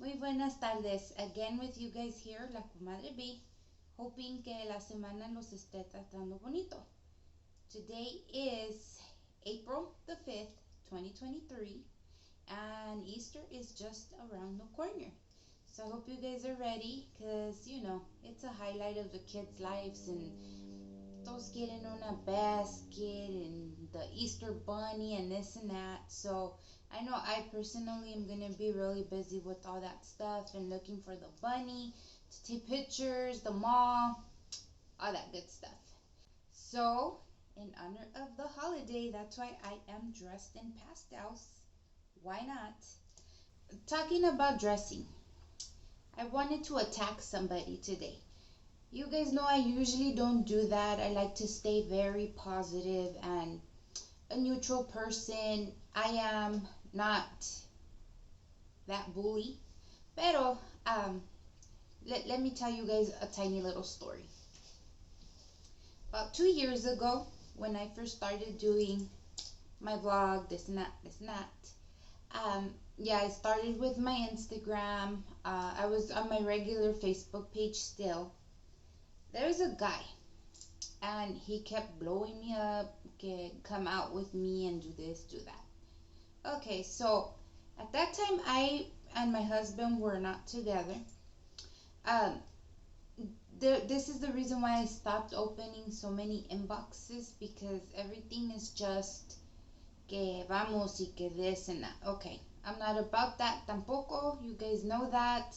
Muy buenas tardes. Again with you guys here, La Comadre B. Hoping que la semana los esté tratando bonito. Today is April the 5th, 2023, and Easter is just around the corner. So I hope you guys are ready because, it's a highlight of the kids' lives and those getting on a basket and the Easter bunny and this and that. So I know I personally am going to be really busy with all that stuff and looking for the bunny to take pictures, the mall, all that good stuff. So, in honor of the holiday, that's why I am dressed in pastels. Why not? Talking about dressing, I wanted to attack somebody today. You guys know I usually don't do that. I like to stay very positive and a neutral person. I am not that bully. Pero, let me tell you guys a tiny little story. About 2 years ago, when I first started doing my vlog, this and that, I started with my Instagram. I was on my regular Facebook page still. There's a guy, and he kept blowing me up, come out with me and do this, do that. Okay, so at that time, I and my husband were not together. Um, this is the reason why I stopped opening so many inboxes, because everything is just que vamos y que this and that. Okay, I'm not about that tampoco. You guys know that.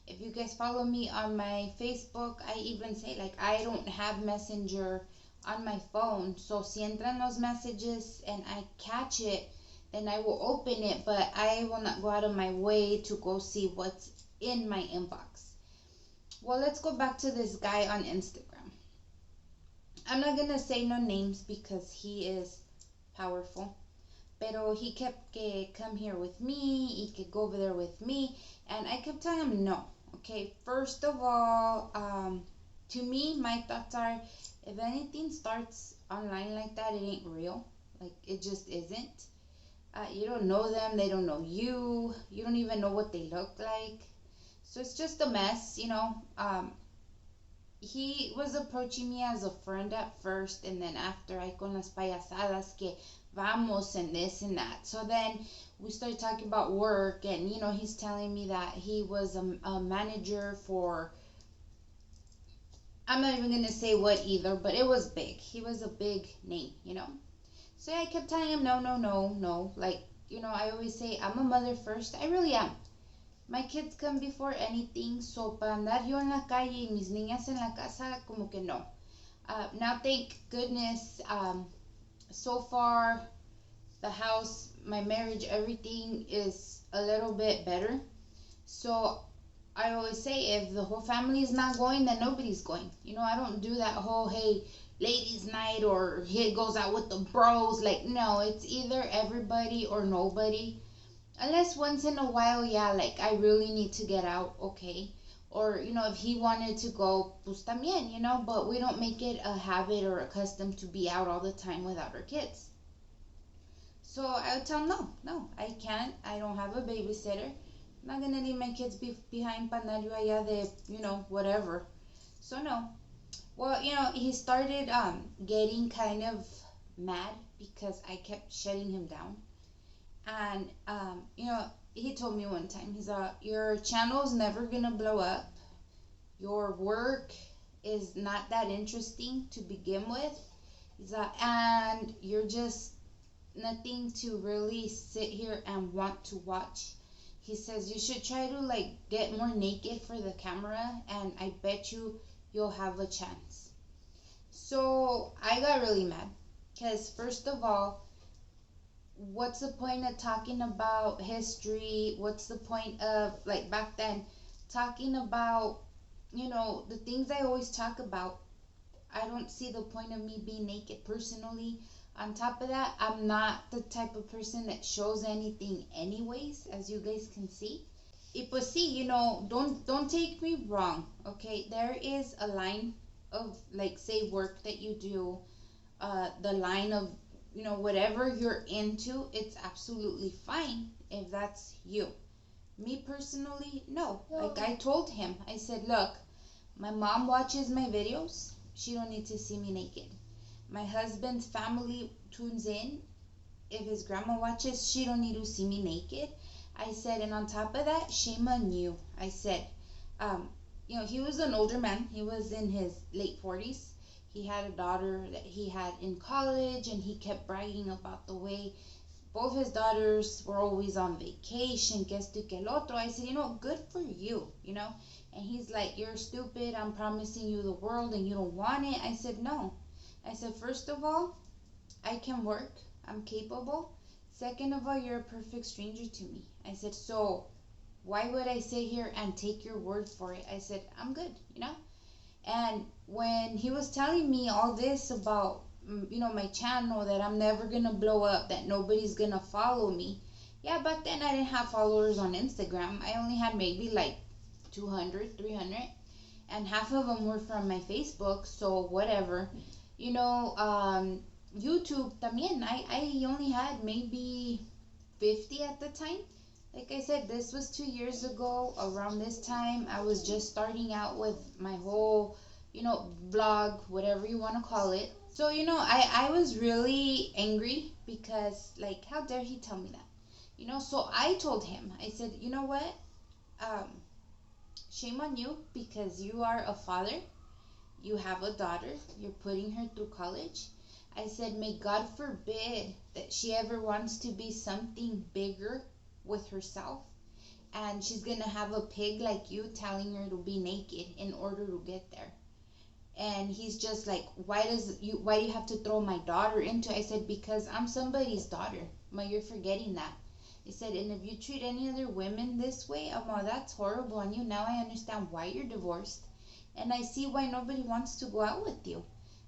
If you guys follow me on my Facebook, I even say like I don't have Messenger on my phone. So si entran los messages and I catch it, then I will open it, but I will not go out of my way to go see what's in my inbox. Well, let's go back to this guy on Instagram. I'm not gonna say no names because he is powerful. Pero he kept que come here with me, he could go over there with me, and I kept telling him no. Okay, first of all, to me, my thoughts are, if anything starts online like that, it ain't real. Like, it just isn't. You don't know them, they don't know you, you don't even know what they look like. So it's just a mess, He was approaching me as a friend at first, and then after I con las payasadas que vamos and this and that. So then we started talking about work, and he's telling me that he was a manager for, I'm not even gonna say what either, but it was big. He was a big name. So I kept telling him no. Like, I always say I'm a mother first. I really am. My kids come before anything, so para andar yo en la calle y mis niñas en la casa, como que no. Now, thank goodness, so far, the house, my marriage, everything is a little bit better. So I always say, if the whole family is not going, then nobody's going. I don't do that whole, hey, ladies night, or he goes out with the bros. Like, no, it's either everybody or nobody. Unless once in a while, yeah, like I really need to get out, okay. Or, if he wanted to go, pues también, but we don't make it a habit or a custom to be out all the time without our kids. So I would tell him, no, I can't. I don't have a babysitter. I'm not going to leave my kids behind panallo allá de, whatever. So no. Well, he started getting kind of mad because I kept shutting him down. And, he told me one time, he's your channel's never gonna blow up. Your work is not that interesting to begin with. And you're just nothing to really sit here and want to watch. He says, you should try to, like, get more naked for the camera, and I bet you'll have a chance. So I got really mad, because first of all, what's the point of talking about history? What's the point of, like, back then, talking about, the things I always talk about? I don't see the point of me being naked personally. On top of that, I'm not the type of person that shows anything anyways, as you guys can see. Y pues sí, don't take me wrong, okay? There is a line of, like, say, work that you do, the line of, whatever you're into, it's absolutely fine if that's you. Me personally, no. Like I told him, I said, look, my mom watches my videos. She don't need to see me naked. My husband's family tunes in. If his grandma watches, she don't need to see me naked. I said, and on top of that, shame on you. I said, um, he was an older man. He was in his late 40s. He had a daughter that he had in college, and he kept bragging about the way both his daughters were always on vacation, que esto y que el otro. I said, good for you. And he's like, you're stupid. I'm promising you the world and you don't want it. I said, no. I said, first of all, I can work. I'm capable. Second of all, you're a perfect stranger to me. I said, so why would I sit here and take your word for it? I said, I'm good. And when he was telling me all this about, my channel, that I'm never going to blow up, that nobody's going to follow me. Yeah, but then I didn't have followers on Instagram. I only had maybe like 200, 300. And half of them were from my Facebook, so whatever. YouTube también, I only had maybe 50 at the time. Like I said, this was 2 years ago. Around this time, I was just starting out with my whole, blog, whatever you want to call it. So, I was really angry because, like, how dare he tell me that? So I told him, I said, you know what? Shame on you, because you are a father. You have a daughter. You're putting her through college. I said, may God forbid that she ever wants to be something bigger with herself, and she's gonna have a pig like you telling her to be naked in order to get there. And he's just like, why do you have to throw my daughter into it? I said, because I'm somebody's daughter. Ma, you're forgetting that. I said, and if you treat any other women this way, that's horrible on you. Now I understand why you're divorced, and I see why nobody wants to go out with you.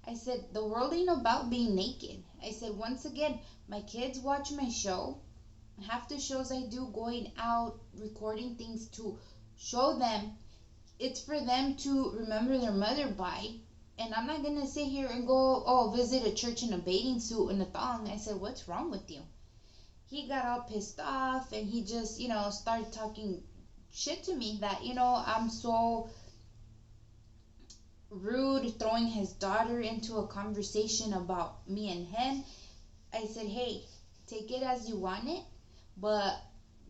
I said, the world ain't about being naked. I said, once again, my kids watch my show. Half the shows I do, going out, recording things to show them, it's for them to remember their mother by. And I'm not going to sit here and go, visit a church in a bathing suit and a thong. I said, what's wrong with you? He got all pissed off, and he just, started talking shit to me that, I'm so rude, throwing his daughter into a conversation about me and him. I said, hey, take it as you want it, but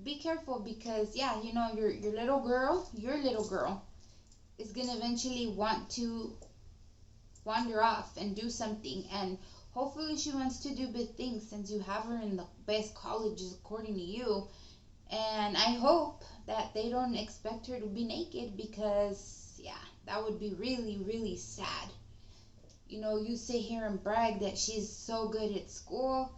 be careful, because your little girl is gonna eventually want to wander off and do something, and hopefully she wants to do big things, since you have her in the best colleges according to you. And I hope that they don't expect her to be naked, because that would be really, really sad. You sit here and brag that she's so good at school.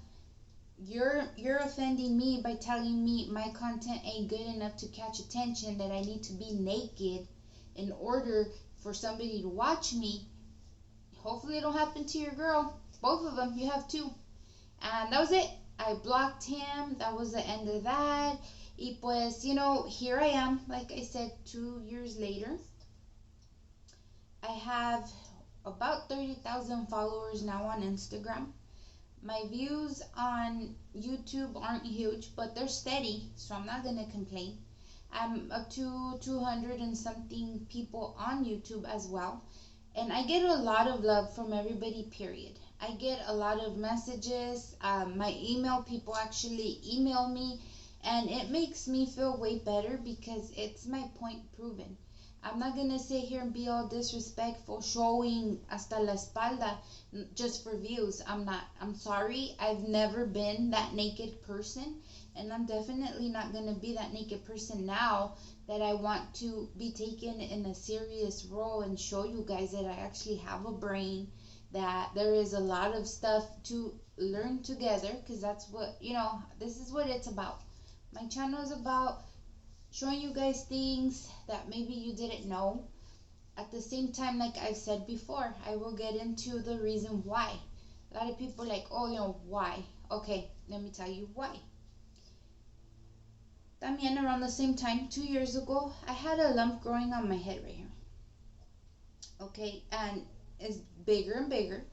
You're offending me by telling me my content ain't good enough to catch attention, that I need to be naked in order for somebody to watch me. Hopefully it don't happen to your girl. Both of them. You have two. And that was it. I blocked him. That was the end of that. Y pues, here I am, like I said, 2 years later. I have about 30,000 followers now on Instagram. My views on YouTube aren't huge, but they're steady, so I'm not going to complain. I'm up to 200 and something people on YouTube as well. And I get a lot of love from everybody, period. I get a lot of messages. My email, people actually email me, and it makes me feel way better, because it's my point proven. I'm not going to sit here and be all disrespectful, showing hasta la espalda just for views. I'm not. I'm sorry. I've never been that naked person, and I'm definitely not going to be that naked person now that I want to be taken in a serious role and show you guys that I actually have a brain, that there is a lot of stuff to learn together, because that's what, this is what it's about. My channel is about showing you guys things that maybe you didn't know. At the same time, like I've said before, I will get into the reason why. A lot of people are like, why? Okay, let me tell you why. También around the same time, 2 years ago, I had a lump growing on my head right here. Okay, and it's bigger and bigger.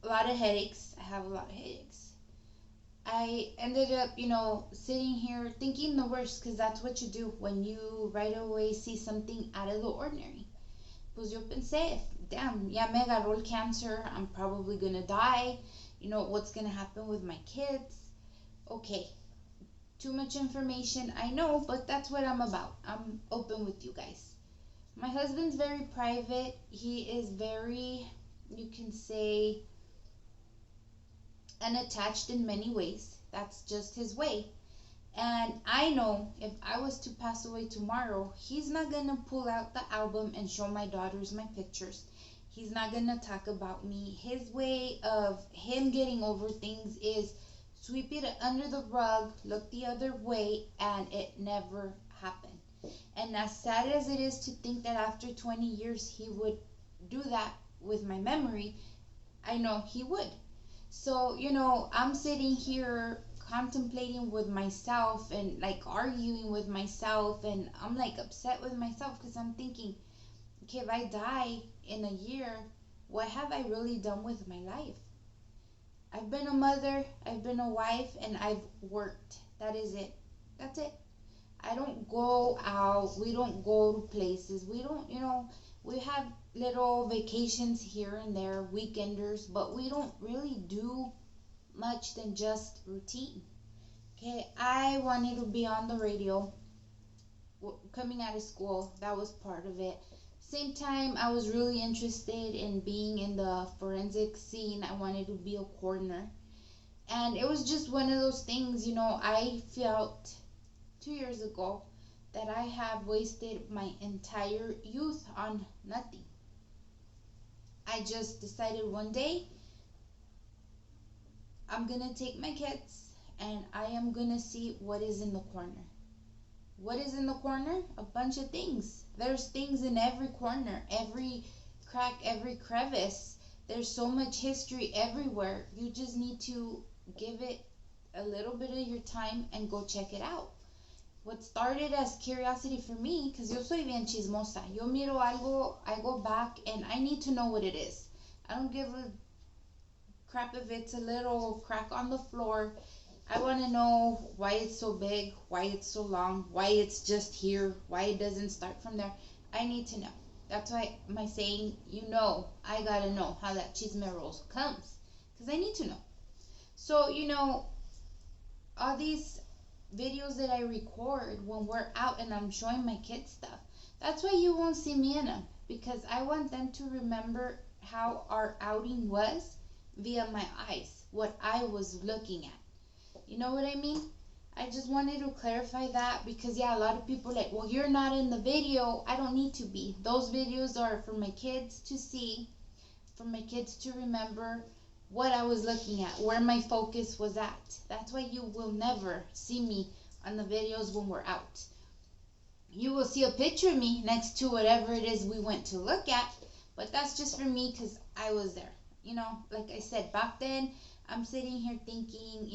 A lot of headaches. I have a lot of headaches. I ended up, sitting here thinking the worst, because that's what you do when you right away see something out of the ordinary. Pues yo pensé, damn, ya me agarró el cancer, I'm probably gonna die, what's gonna happen with my kids? Okay, too much information, I know, but that's what I'm about. I'm open with you guys. My husband's very private. He is very, you can say, unattached in many ways. That's just his way. And I know if I was to pass away tomorrow, he's not going to pull out the album and show my daughters my pictures. He's not going to talk about me. His way of him getting over things is sweep it under the rug, look the other way, and it never happened. And as sad as it is to think that after 20 years he would do that with my memory, I know he would. So, I'm sitting here contemplating with myself and like arguing with myself, and I'm like upset with myself because I'm thinking, okay, if I die in a year, what have I really done with my life? I've been a mother, I've been a wife, and I've worked. That is it. That's it. I don't go out. We don't go to places. We don't, we have little vacations here and there, weekenders, but we don't really do much than just routine. Okay, I wanted to be on the radio coming out of school. That was part of it. Same time, I was really interested in being in the forensic scene. I wanted to be a coroner. And it was just one of those things, I felt 2 years ago that I have wasted my entire youth on nothing. I just decided one day I'm gonna take my kids and I am gonna see what is in the corner. What is in the corner? A bunch of things. There's things in every corner, every crack, every crevice. There's so much history everywhere. You just need to give it a little bit of your time and go check it out. What started as curiosity for me, because yo soy bien chismosa. Yo miro algo, I go back, and I need to know what it is. I don't give a crap if it's a little crack on the floor. I want to know why it's so big, why it's so long, why it's just here, why it doesn't start from there. I need to know. That's why my saying, I gotta know how that chisme rolls comes, because I need to know. So, all these videos that I record when we're out and I'm showing my kids stuff, that's why you won't see me in them, because I want them to remember how our outing was via my eyes, what I was looking at. You know what I mean? I just wanted to clarify that, because a lot of people are like, well, you're not in the video. I don't need to be. Those videos are for my kids to see, for my kids to remember what I was looking at, where my focus was at. That's why you will never see me on the videos when we're out. You will see a picture of me next to whatever it is we went to look at, but that's just for me because I was there. Like I said, back then, I'm sitting here thinking,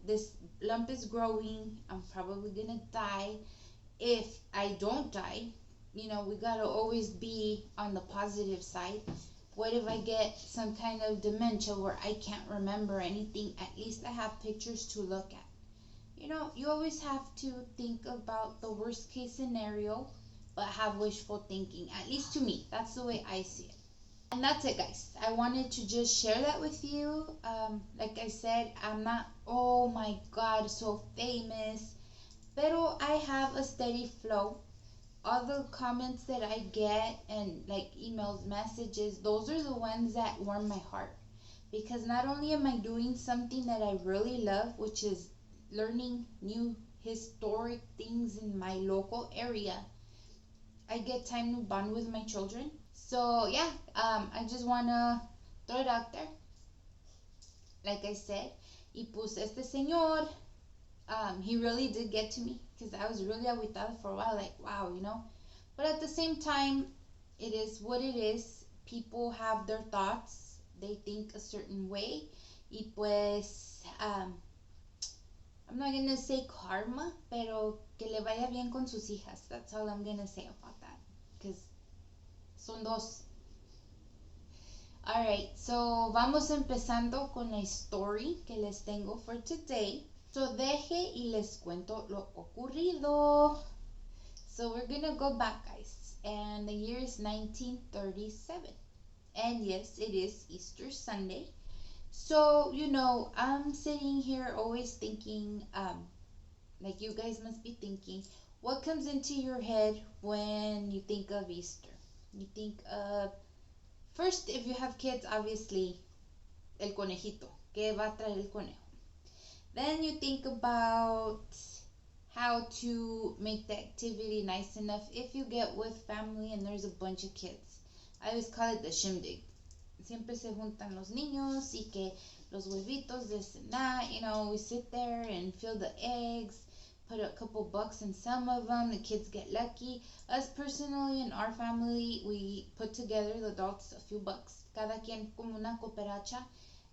this lump is growing. I'm probably going to die. If I don't die, we got to always be on the positive side. What if I get some kind of dementia where I can't remember anything? At least I have pictures to look at. You always have to think about the worst case scenario, but have wishful thinking. At least to me, that's the way I see it. And that's it, guys. I wanted to just share that with you. Like I said, I'm not, oh my God, so famous. Pero I have a steady flow. All the comments that I get and like emails, messages, those are the ones that warm my heart. Because not only am I doing something that I really love, which is learning new historic things in my local area, I get time to bond with my children. So yeah, I just wanna throw it out there. Like I said, y pues este señor, he really did get to me, because I was really agüitada for a while, like wow, But at the same time, it is what it is. People have their thoughts. They think a certain way. Y pues, I'm not gonna say karma, pero que le vaya bien con sus hijas. That's all I'm gonna say about that, because son dos. Alright, so vamos empezando con la story que les tengo for today. So deje y les cuento lo ocurrido. So we're gonna go back, guys, and the year is 1937. And yes, it is Easter Sunday. So, I'm sitting here always thinking, like you guys must be thinking, what comes into your head when you think of Easter? You think of, first, if you have kids, obviously, el conejito. ¿Qué va a traer el conejo? Then you think about how to make the activity nice enough if you get with family and there's a bunch of kids. I always call it the shindig. Siempre se juntan los niños y que los huevitos, this and that. We sit there and fill the eggs, put a couple bucks in some of them. The kids get lucky. Us personally in our family, we put together, the adults, a few bucks. Cada quien como una cooperacha.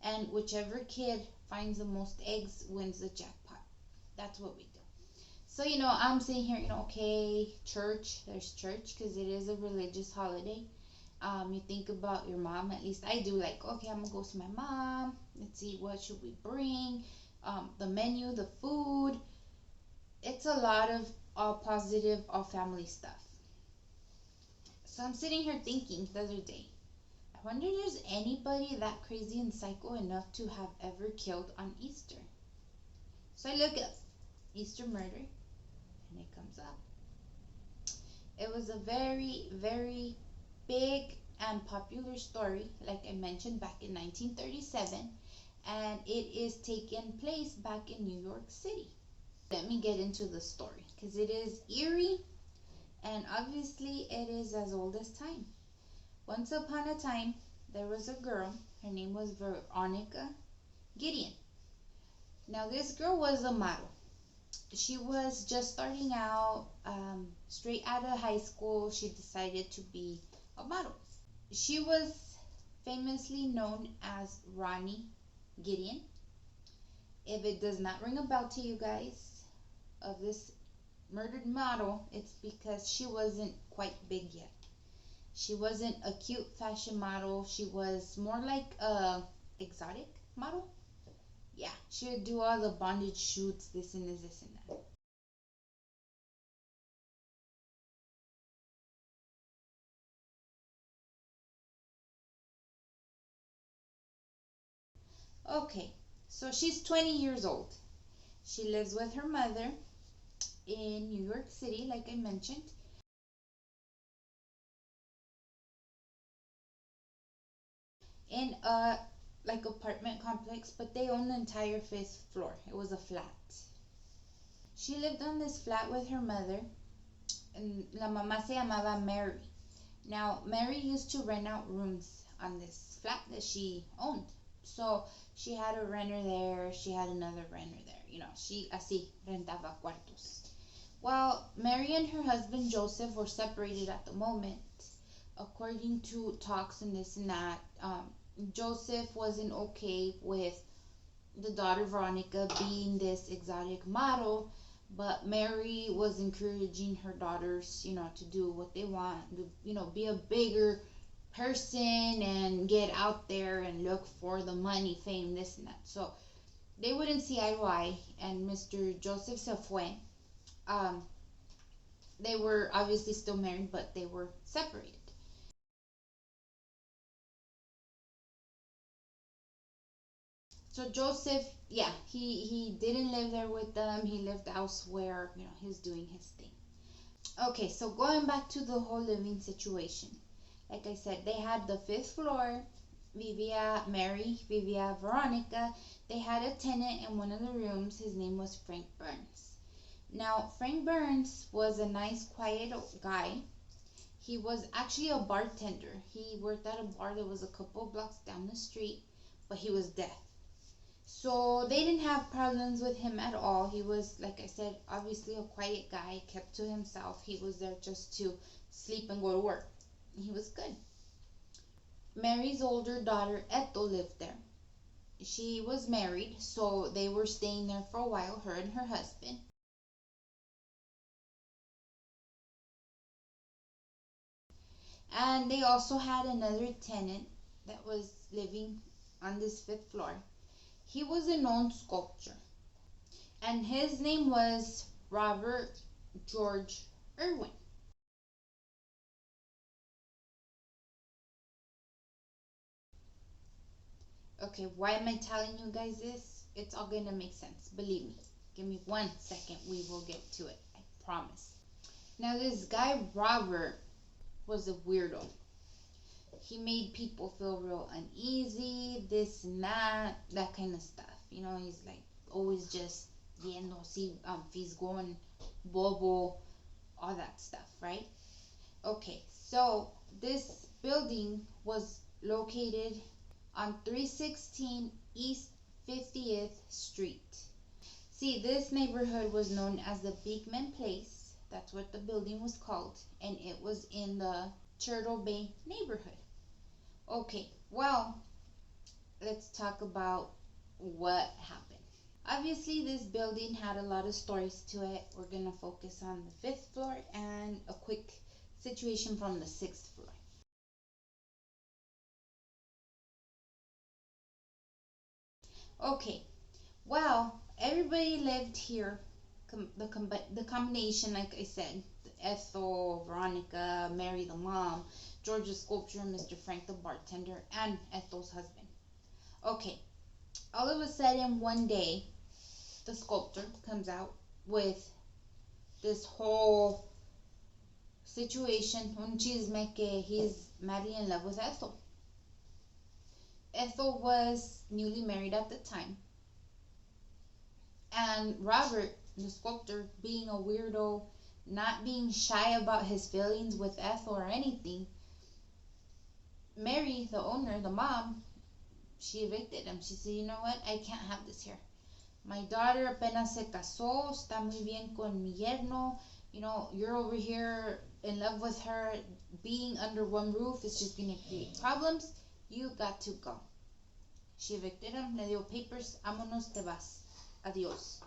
And whichever kid finds the most eggs wins the jackpot. That's what we do. So, I'm sitting here, okay, church, there's church because it is a religious holiday. You think about your mom, at least I do, like, okay, I'm gonna go see my mom. Let's see, what should we bring? The menu, the food. It's a lot of all positive, all family stuff. So I'm sitting here thinking the other day, I wonder if there's anybody that crazy and psycho enough to have ever killed on Easter. So I look up Easter murder, and it comes up. It was a very, very big and popular story, like I mentioned, back in 1937, and it is taking place back in New York City. Let me get into the story because it is eerie and obviously it is as old as time. Once upon a time, there was a girl. Her name was Veronica Gedeon. Now, this girl was a model. She was just starting out, straight out of high school. She decided to be a model. She was famously known as Ronnie Gideon. If it does not ring a bell to you guys of this murdered model, it's because she wasn't quite big yet. She wasn't a cute fashion model. She was more like a exotic model. Yeah, she would do all the bondage shoots, this and this, this and that. Okay, so she's 20 years old. She lives with her mother in New York City, like I mentioned. In a like apartment complex, but they own the entire fifth floor. It was a flat. She lived on this flat with her mother, and la mamá se llamaba Mary. Now, Mary used to rent out rooms on this flat that she owned. So she had a renter there, she had another renter there. She así rentaba cuartos. Well, Mary and her husband Joseph were separated at the moment. According to talks and this and that, Joseph wasn't okay with the daughter Veronica being this exotic model, but Mary was encouraging her daughters, to do what they want, to, be a bigger person and get out there and look for the money, fame, this and that. So they wouldn't see eye to eye, and Mr. Joseph se fue. Um, they were obviously still married, but they were separated. So Joseph, yeah, he didn't live there with them. He lived elsewhere. He's doing his thing. Okay, so going back to the whole living situation. Like I said, they had the fifth floor. Vivia Mary, Vivia Veronica. They had a tenant in one of the rooms. His name was Frank Burns. Now, Frank Burns was a nice, quiet guy. He was actually a bartender. He worked at a bar that was a couple blocks down the street, but he was deaf. So they didn't have problems with him at all. He was, like I said, obviously a quiet guy, kept to himself. He was there just to sleep and go to work. He was good. Mary's older daughter, Ethel, lived there. She was married, so they were staying there for a while, her and her husband. And they also had another tenant that was living on this fifth floor. He was a known sculptor, and his name was Robert George Irwin. Okay, why am I telling you guys this? It's all gonna make sense. Believe me. Give me 1 second. We will get to it. I promise. Now, this guy, Robert, was a weirdo. He made people feel real uneasy, this and that kind of stuff. He's like always just viendo si fisgón, bobo, all that stuff, right? Okay, so this building was located on 316 East 50th Street. See, this neighborhood was known as the Beekman Place. That's what the building was called, and it was in the Turtle Bay neighborhood. Okay, well, let's talk about what happened. Obviously, this building had a lot of stories to it. We're going to focus on the 5th floor and a quick situation from the 6th floor. Okay, well, everybody lived here. The combination, like I said, Ethel, Veronica, Mary the mom, George the sculptor, Mr. Frank the bartender, and Ethel's husband. Okay, all of a sudden one day, the sculptor comes out with this whole situation, un chisme que he's madly in love with Ethel. Ethel was newly married at the time, and Robert, the sculptor, being a weirdo, not being shy about his feelings with Ethel or anything, Mary, the owner, the mom, she evicted him. She said, you know what, I can't have this here. My daughter apenas se casó, está muy bien con mi yerno. You're over here in love with her. Being under one roof is just going to create problems. You got to go. She evicted him, le dio papers, vámonos, te vas. Adios.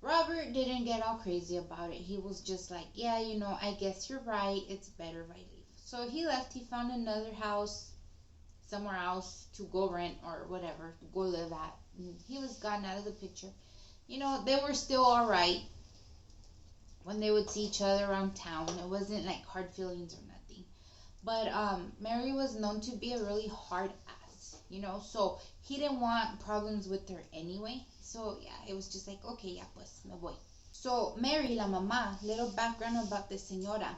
Robert didn't get all crazy about it. He was just like, yeah, I guess you're right. It's better if I leave. So he left. He found another house somewhere else to go rent or whatever, to go live at. He was gone out of the picture. They were still all right when they would see each other around town. It wasn't like hard feelings or nothing. But Mary was known to be a really hard ass, so he didn't want problems with her anyway. So yeah, it was just like, okay, ya pues, me voy. So Mary, la mamá, little background about the señora.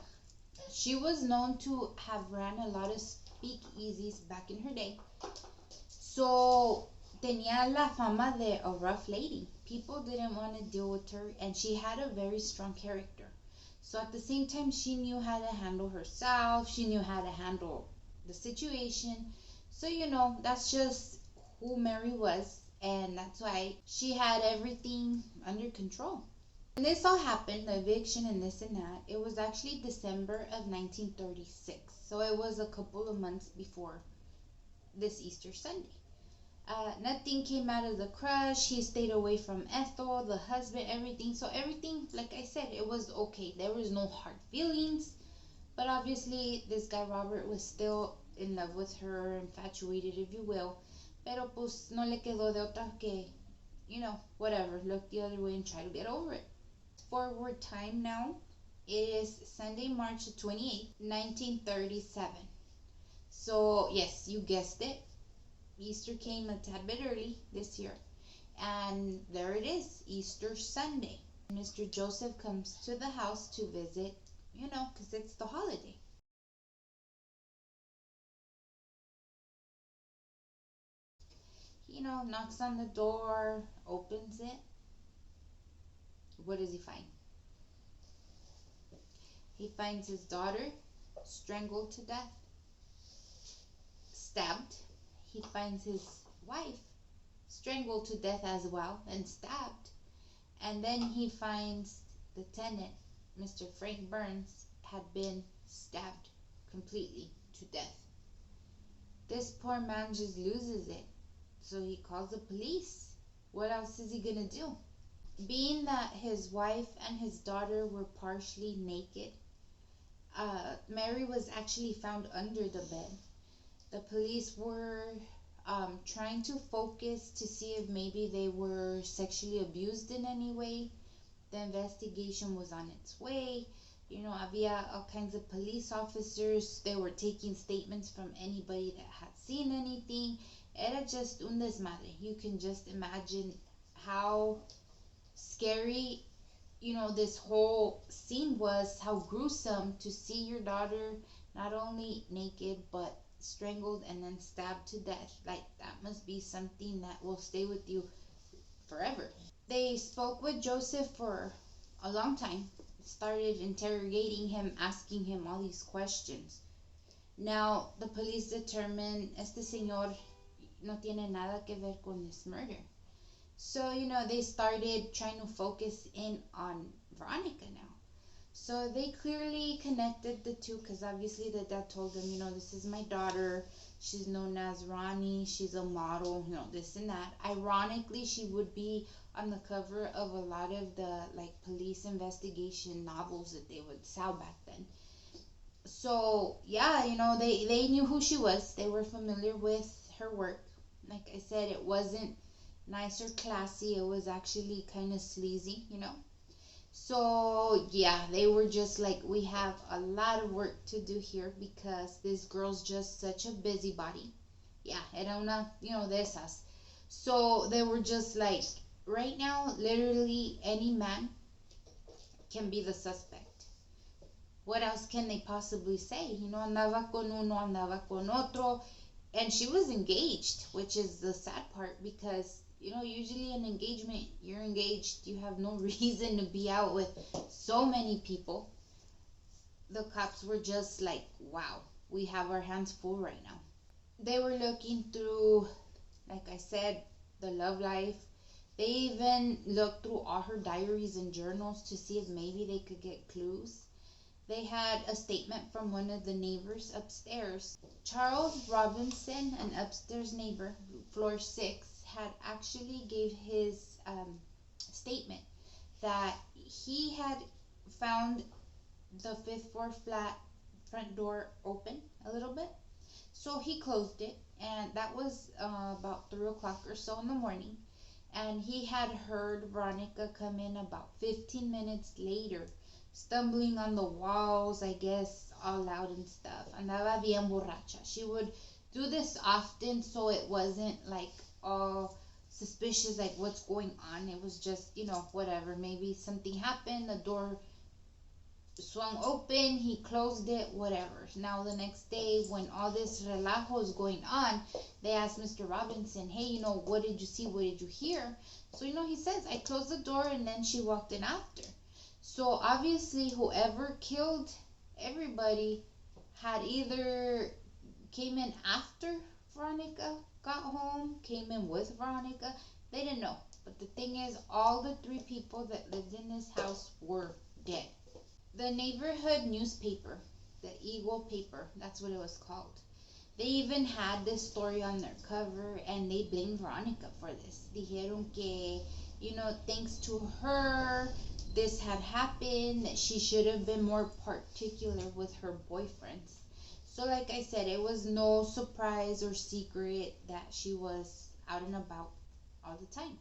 She was known to have ran a lot of speakeasies back in her day. So tenía la fama de a rough lady. People didn't want to deal with her, and she had a very strong character. So at the same time, she knew how to handle herself. She knew how to handle the situation. So, that's just who Mary was, and that's why she had everything under control. When this all happened, the eviction and this and that, it was actually December of 1936. So it was a couple of months before this Easter Sunday. Nothing came out of the crush. He stayed away from Ethel, the husband, everything. So everything, like I said, it was okay. There was no hard feelings. But obviously, this guy Robert was still in love with her, infatuated, if you will. Pero pues no le quedó de otra que, whatever, look the other way and try to get over it. Forward time now. It is Sunday, March 28th, 1937. So, yes, you guessed it. Easter came a tad bit early this year. And there it is, Easter Sunday. Mr. Joseph comes to the house to visit, because it's the holiday. Knocks on the door, opens it. What does he find? He finds his daughter strangled to death, stabbed. He finds his wife strangled to death as well and stabbed. And then he finds the tenant, Mr. Frank Burns, had been stabbed completely to death. This poor man just loses it. So he calls the police. What else is he gonna do? Being that his wife and his daughter were partially naked, Mary was actually found under the bed. The police were trying to focus to see if maybe they were sexually abused in any way. The investigation was on its way. Había all kinds of police officers. They were taking statements from anybody that had seen anything. Era just un desmadre. You can just imagine how scary, this whole scene was, how gruesome to see your daughter not only naked but strangled and then stabbed to death. Like, that must be something that will stay with you forever. They spoke with Joseph for a long time, started interrogating him, asking him all these questions. Now, the police determined este señor no tiene nada que ver con this murder. So, they started trying to focus in on Veronica now. So they clearly connected the two because obviously the dad told them, this is my daughter. She's known as Ronnie. She's a model, this and that. Ironically, she would be on the cover of a lot of the police investigation novels that they would sell back then. So yeah, they knew who she was. They were familiar with her work. Like I said, it wasn't nice or classy. It was actually kind of sleazy. So yeah, they were just like, we have a lot of work to do here because this girl's just such a busybody. Yeah, era una, de esas. So they were just like, right now, literally any man can be the suspect. What else can they possibly say? Andaba con uno, andaba con otro. And she was engaged, which is the sad part because, usually an engagement, you're engaged, you have no reason to be out with so many people. The cops were just like, wow, we have our hands full right now. They were looking through, like I said, the love life. They even looked through all her diaries and journals to see if maybe they could get clues. They had a statement from one of the neighbors upstairs. Charles Robinson, an upstairs neighbor, floor 6, had actually gave his statement that he had found the fifth floor flat front door open a little bit. So he closed it, and that was about 3 o'clock or so in the morning. And he had heard Veronica come in about 15 minutes later, stumbling on the walls, I guess, all loud and stuff. Andaba bien borracha. She would do this often, so it wasn't like all suspicious, like what's going on. It was just, whatever. Maybe something happened, the door swung open, he closed it, whatever. Now the next day, when all this relajo is going on, they asked Mr. Robinson, hey, what did you see? What did you hear? So, he says, I closed the door and then she walked in after. So obviously whoever killed everybody had either came in after Veronica got home, came in with Veronica. They didn't know. But the thing is, all the 3 people that lived in this house were dead. The neighborhood newspaper, the Eagle paper, that's what it was called. They even had this story on their cover, and they blamed Veronica for this. Dijeron que, thanks to her, this had happened, that she should have been more particular with her boyfriends. So like I said, it was no surprise or secret that she was out and about all the time.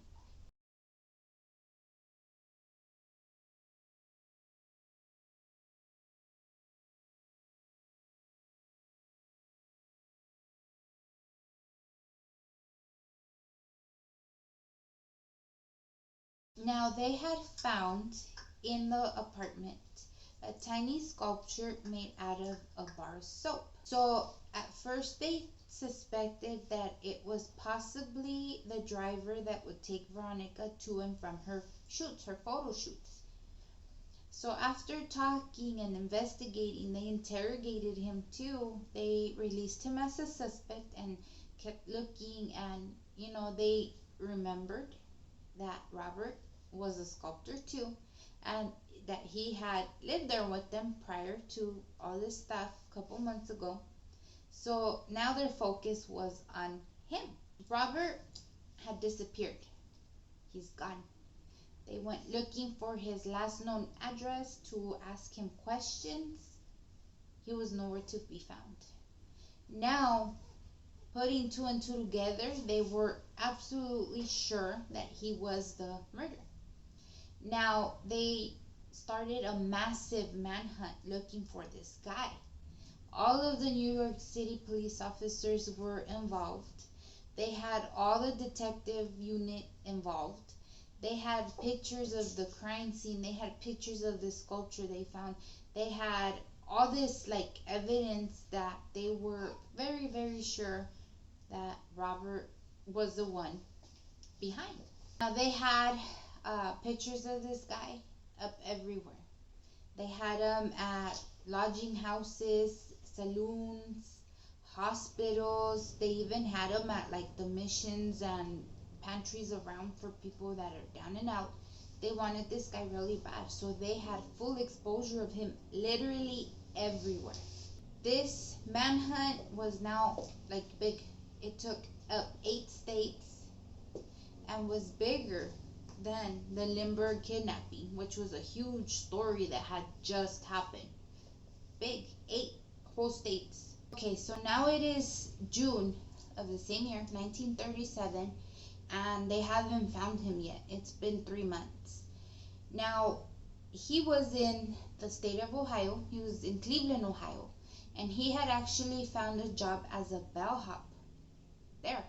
Now they had found in the apartment a tiny sculpture made out of a bar of soap. So at first they suspected that it was possibly the driver that would take Veronica to and from her shoots, her photo shoots. So after talking and investigating, they interrogated him too. They released him as a suspect and kept looking, and they remembered that Robert was a sculptor too, and that he had lived there with them prior to all this stuff a couple months ago. So now their focus was on him. Robert had disappeared. He's gone. They went looking for his last known address to ask him questions. He was nowhere to be found. Now putting two and two together, they were absolutely sure that he was the murderer. Now, they started a massive manhunt looking for this guy. All of the New York City police officers were involved. They had all the detective unit involved. They had pictures of the crime scene. They had pictures of the sculpture they found. They had all this like evidence that they were very, very sure that Robert was the one behind. Now they had pictures of this guy up everywhere. They had him at lodging houses, saloons, hospitals. They even had him at like the missions and pantries around for people that are down and out. They wanted this guy really bad, so they had full exposure of him literally everywhere. This manhunt was now like big. It took up 8 states and was bigger than the Lindbergh kidnapping, which was a huge story that had just happened. Big, 8 whole states. Okay, so now it is June of the same year, 1937, and they haven't found him yet. It's been 3 months. Now, he was in the state of Ohio. He was in Cleveland, Ohio, and he had actually found a job as a bellhop there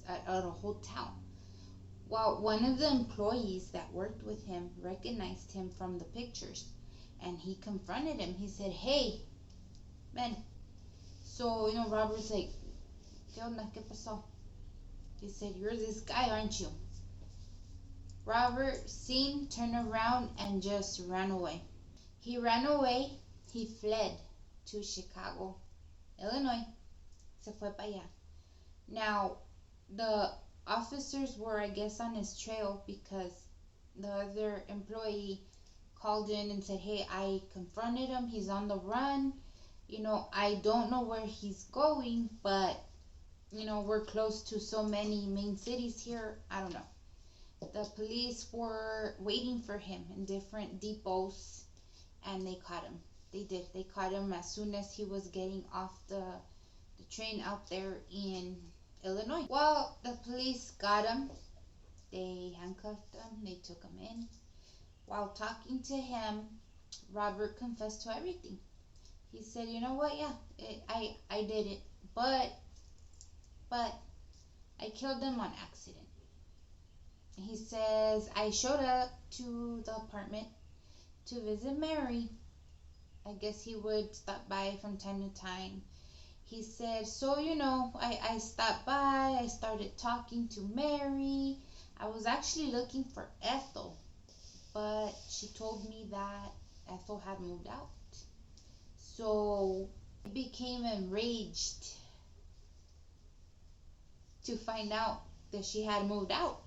at a hotel. Well, one of the employees that worked with him recognized him from the pictures, and he confronted him. He said, "Hey, man." So, Robert's like, "¿Qué onda? ¿Qué pasó?" He said, "You're this guy, aren't you?" Robert seen, turned around, and just ran away. He ran away. He fled to Chicago, Illinois. Se fue para allá. Now, the officers were, I guess, on his trail because the other employee called in and said, "Hey, I confronted him. He's on the run. I don't know where he's going, but, we're close to so many main cities here. I don't know." The police were waiting for him in different depots, and they caught him. They did. They caught him as soon as he was getting off the train out there in Illinois. Well, the police got him. They handcuffed him. They took him in. While talking to him, Robert confessed to everything. He said, "You know what? Yeah, I did it, but I killed him on accident." He says, "I showed up to the apartment to visit Mary. I guess he would stop by from time to time." He said, "So, I stopped by. I started talking to Mary. I was actually looking for Ethel, but she told me that Ethel had moved out. So I became enraged to find out that she had moved out.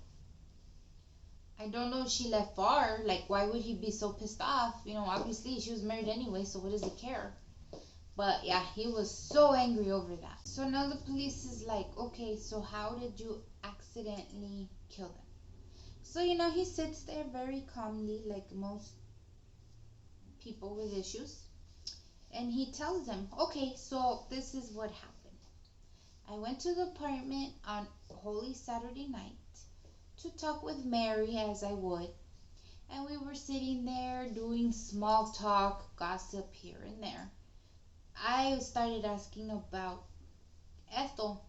I don't know if she left far. Like, why would he be so pissed off? Obviously she was married anyway, so what does he care?" But yeah, he was so angry over that. So now the police is like, "Okay, so how did you accidentally kill them?" So, he sits there very calmly, like most people with issues. And he tells them, "Okay, so this is what happened. I went to the apartment on Holy Saturday night to talk with Mary as I would. And we were sitting there doing small talk, gossip here and there. I started asking about Ethel,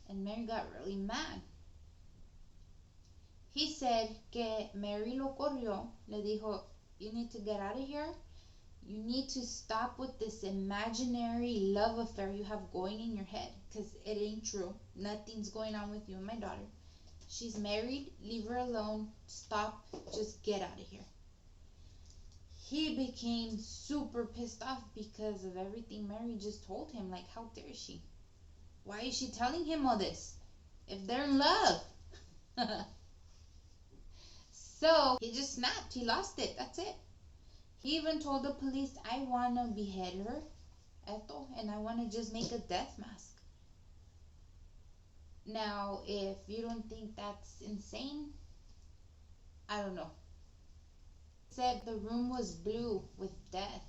and Mary got really mad. He said que Mary lo corrió, le dijo, 'You need to get out of here. You need to stop with this imaginary love affair you have going in your head, because it ain't true. Nothing's going on with you and my daughter. She's married. Leave her alone. Stop. Just get out of here.'" He became super pissed off because of everything Mary just told him. Like, how dare she? Why is she telling him all this if they're in love? So he just snapped. He lost it. That's it. He even told the police, "I want to behead her, Ethel, and I want to just make a death mask." Now, if you don't think that's insane, I don't know. Said the room was blue with death.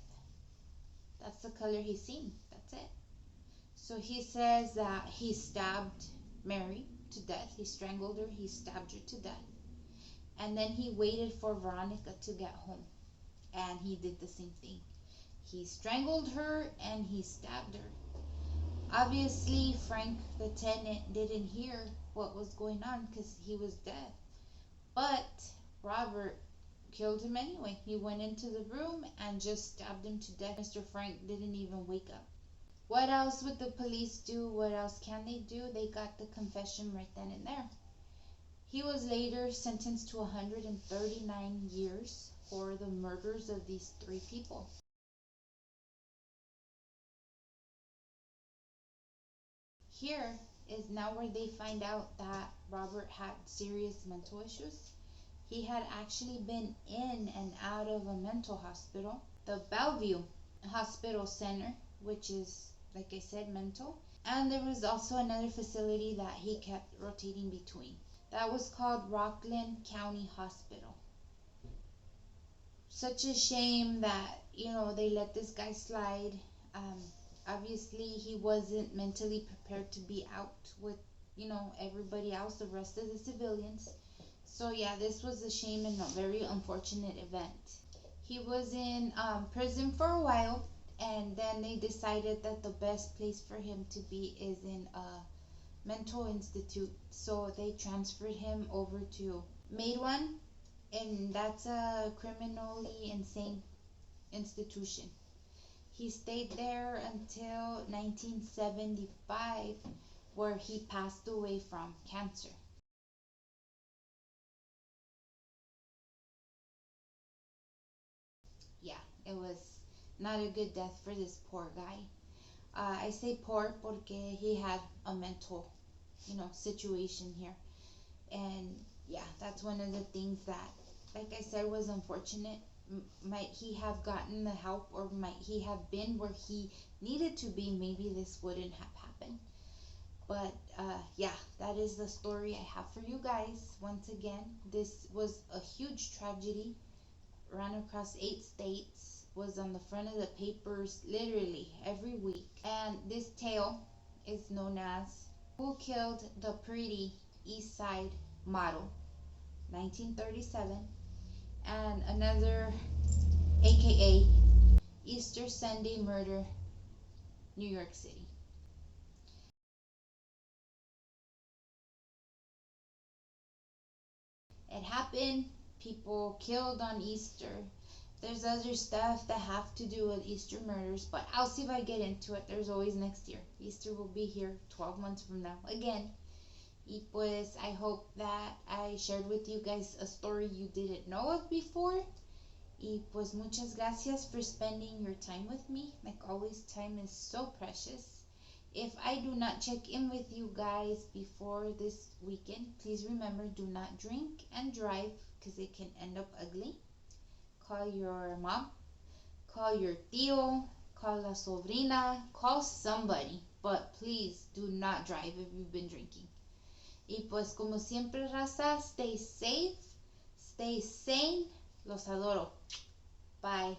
That's the color he's seen. That's it. So he says that he stabbed Mary to death. He strangled her, he stabbed her to death. And then he waited for Veronica to get home. And he did the same thing. He strangled her and he stabbed her. Obviously, Frank, the tenant, didn't hear what was going on because he was dead. But Robert killed him anyway. He went into the room and just stabbed him to death. Mr. Frank didn't even wake up. What else would the police do? What else can they do? They got the confession right then and there. He was later sentenced to 139 years for the murders of these 3 people. Here is now where they find out that Robert had serious mental issues. He had actually been in and out of a mental hospital, the Bellevue Hospital Center, which is, like I said, mental. And there was also another facility that he kept rotating between. That was called Rockland County Hospital. Such a shame that, they let this guy slide. Obviously, he wasn't mentally prepared to be out with, everybody else, the rest of the civilians. So yeah, this was a shame and a very unfortunate event. He was in prison for a while, and then they decided that the best place for him to be is in a mental institute. So they transferred him over to Made One, and that's a criminally insane institution. He stayed there until 1975, where he passed away from cancer. Yeah, it was not a good death for this poor guy. I say poor porque he had a mental, situation here. And yeah, that's one of the things that, like I said, was unfortunate. Might he have gotten the help, or might he have been where he needed to be, maybe this wouldn't have happened. But yeah, that is the story I have for you guys. Once again, this was a huge tragedy. Ran across 8 states, was on the front of the papers literally every week. And this tale is known as Who Killed the Pretty East Side Model, 1937, and another aka Easter Sunday Murder, New York City. It happened, people killed on Easter. There's other stuff that have to do with Easter murders, but I'll see if I get into it. There's always next year. Easter will be here 12 months from now again. Y pues I hope that I shared with you guys a story you didn't know of before. Y pues muchas gracias for spending your time with me. Like always, time is so precious. If I do not check in with you guys before this weekend, please remember, do not drink and drive because it can end up ugly. Call your mom, call your tío, call la sobrina, call somebody, but please do not drive if you've been drinking. Y pues como siempre, raza, stay safe, stay sane. Los adoro. Bye.